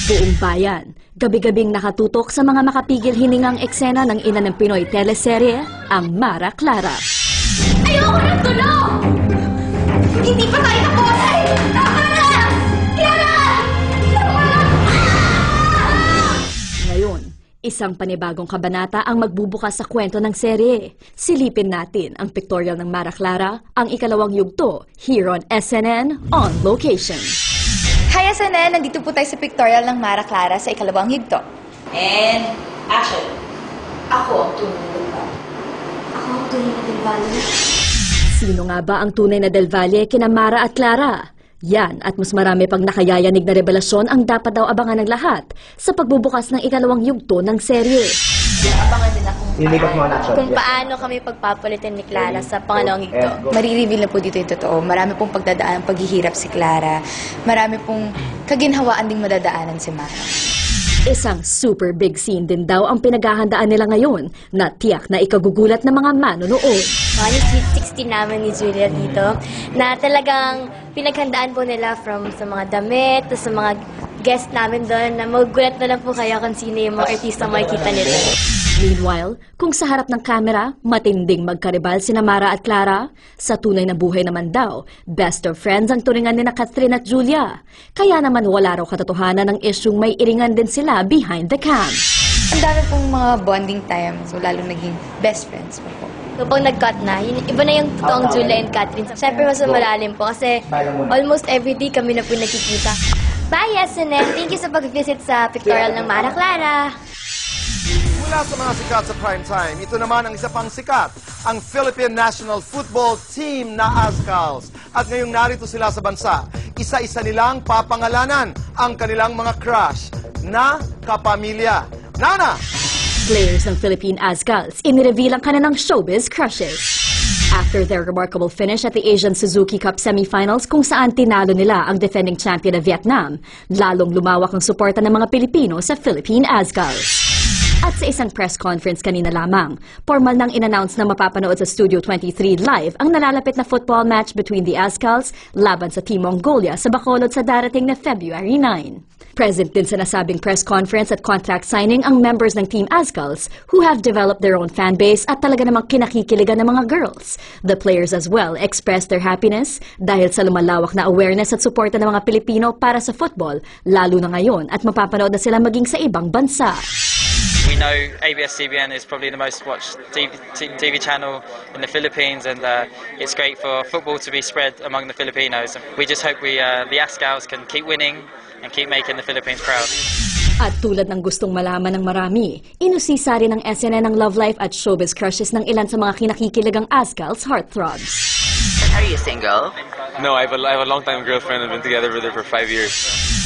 Buong bayan, gabi-gabing nakatutok sa mga makapigil hiningang eksena ng ina ng Pinoy teleserye, ang Mara Clara. Ayoko ng tulong! Hindi pa tayo nakulay! Tama na! Clara! Ngayon, isang panibagong kabanata ang magbubukas sa kwento ng serye. Silipin natin ang pictorial ng Mara Clara, ang ikalawang yugto, here on SNN On Location. Hi SNN! Nandito po tayo sa pictorial ng Mara Clara sa ikalawang yugto. And action! Ako ang tunay na Del Valle. Ako ang tunay na Del Valle. Sino nga ba ang tunay na Del Valle kina Mara at Clara? Yan at mas marami pang nakayayanig na revelasyon ang dapat daw abangan ng lahat sa pagbubukas ng ikalawang yugto ng serye. Abangan din kung paano kami pagpapalitan ni Clara sa pangalawang yugto. Marireveal na po dito yung totoo. Marami pong pagdadaan, paghihirap si Clara. Marami pong kaginhawaan ding madadaanan si Mara. Isang super big scene din daw ang pinaghahandaan nila ngayon na tiyak na ikagugulat ng mga manonood. Yung Sweet 16 namin ni Julia dito na talagang pinaghandaan po nila from sa mga damit, sa mga guest namin doon na magugulat na lang po kayo kung sino yung mga artista makikita nila. Meanwhile, kung sa harap ng kamera, matinding magkaribal sina Mara at Clara, sa tunay na buhay naman daw, best of friends ang turingan ni na Catherine at Julia. Kaya naman wala raw katotohanan ng isyung may iringan din sila behind the cam. Ang dami pong mga bonding time, so lalong naging best friends po. So pag nag-cut na, iba na yung totoong Julia and Catherine. Siyempre mas malalim po kasi almost everyday kami na po nakikita. Bye SNN! Thank you sa pag-visit sa pictorial ng Mara Clara! Mula sa mga sikat sa primetime, ito naman ang isa pang sikat, ang Philippine National Football Team na Azkals. At ngayong narito sila sa bansa, isa-isa nilang papangalanan ang kanilang mga crush na kapamilya. Nana! Players ng Philippine Azkals, inireveal ang kanilang showbiz crushes. After their remarkable finish at the Asian Suzuki Cup semifinals kung saan tinalo nila ang defending champion na Vietnam, lalong lumawak ang suporta ng mga Pilipino sa Philippine Azkals. At sa isang press conference kanina lamang, formal nang inannounce na mapapanood sa Studio 23 live ang nalalapit na football match between the Azkals laban sa Team Mongolia sa Bacolod sa darating na February 9. Present din sa nasabing press conference at contract signing ang members ng Team Azkals who have developed their own fan base at talaga namang kinakikiligan ng mga girls. The players as well expressed their happiness dahil sa lumalawak na awareness at suporta ng mga Pilipino para sa football, lalo na ngayon at mapapanood na sila maging sa ibang bansa. We know ABS-CBN is probably the most watched TV channel in the Philippines, and it's great for football to be spread among the Filipinos. We just hope the Azkals can keep winning and keep making the Philippines proud. At tulad ng gustong malaman ng marami, inusisa rin ng SNN ang love life at showbiz crushes ng ilan sa mga kinakikilagang Azkals heartthrobs. Are you single? No, I have a long-time girlfriend. I've been together with her for 5 years.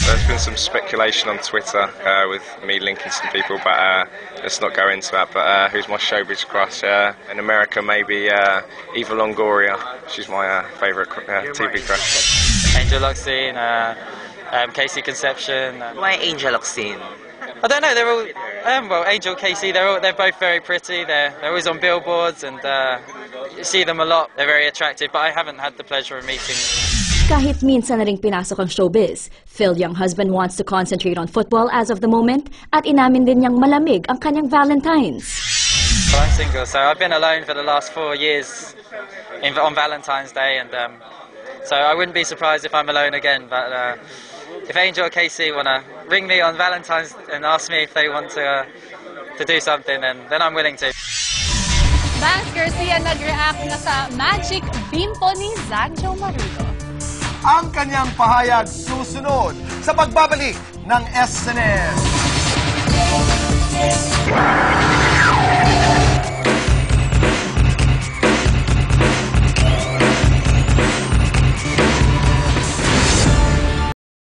There's been some speculation on Twitter with me linking some people, but let's not go into that. But who's my showbiz crush? In America, maybe Eva Longoria. She's my favourite TV crush. Angel Locsin, Casey Conception. Why Angel Locsin? I don't know. They're all well. Angel, Casey. They're both very pretty. They're always on billboards, and you see them a lot. They're very attractive, but I haven't had the pleasure of meeting them. Kahit minsan na ring pinasok ang showbiz, Phil Young husband wants to concentrate on football as of the moment at inamin din niyang malamig ang kanyang Valentine's. Well, I'm single, so I've been alone for the last 4 years on Valentine's Day, and so I wouldn't be surprised if I'm alone again. But if Angel or Casey want to ring me on Valentine's and ask me if they want to do something, then I'm willing to. Vance Garcia nag-react na sa magic bimpo ni Zanjo Marudo. Ang kanyang pahayag susunod sa pagbabalik ng SNN.